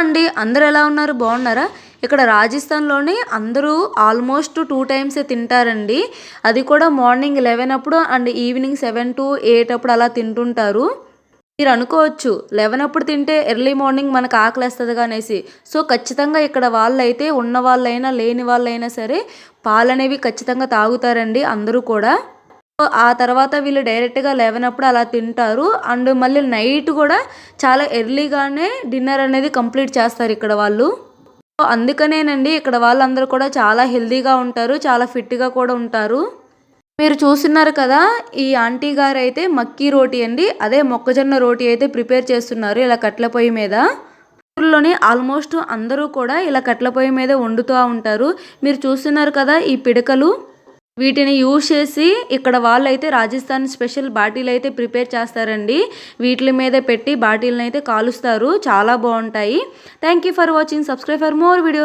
అండి అందరూ ఎలా ఉన్నారు బాగున్నారా? ఇక్కడ రాజస్థాన్‌లోని అందరూ ఆల్మోస్ట్ 2 టైమ్సే తింటారండి. అది కూడా మార్నింగ్ 11 అప్పుడు అండ్ ఈవినింగ్ 7-8 అప్పుడు అలా తింటుంటారు. మీరు అనుకోవచ్చు 11 అప్పుడు తింటే ఎర్లీ మార్నింగ్ మనకు ఆకలేస్తదిగా అనేసి. సో, ఖచ్చితంగా ఇక్కడ వాళ్ళైతే ఉన్నవాళ్ళైనా, లేని వాళ్ళైనా సరే పాలనేవి ఖచ్చితంగా తాగుతారండి అందరూ కూడా. సో, ఆ తర్వాత వీళ్ళు డైరెక్ట్‌గా 11 అప్పుడు అలా తింటారు. అండ్ మళ్ళీ నైట్ గూడా చాలా ఎర్లీగానే డిన్నర్ అనేది కంప్లీట్ చేస్తారు ఇక్కడ వాళ్ళు. సో, అందుకనేనండి ఇక్కడ వాళ్ళందరూ కూడా చాలా హెల్తీగా ఉంటారు. చాలా ఫిట్‌గా కూడా ఉంటారు. మీరు చూస్తున్నారు కదా! ఈ ఆంటీ గారైతే మక్కీ రోటీ అండి. అదే మొక్కజొన్న రోటీ అయితే ప్రిపేర్ చేస్తున్నారు ఇలా కట్టెల పొయ్యి మీద. ఊర్లోని ఆల్మోస్ట్ అందరూ కూడా ఇలా కట్టెల పొయ్యి మీదే వండుతా ఉంటారు. మీరు చూస్తున్నారు కదా! ఈ పిడకలు. వీటిని యూజ్ చేసి ఇక్కడ వాళ్ళైతే రాజస్థాన్ స్పెషల్ బాటీలైతే ప్రిపేర్ చేస్తారండి. వీటిల మీద పెట్టి బాటీలనైతే కాలుస్తారు. చాలా బావుంటాయి. Thank you for watching. Subscribe for more video.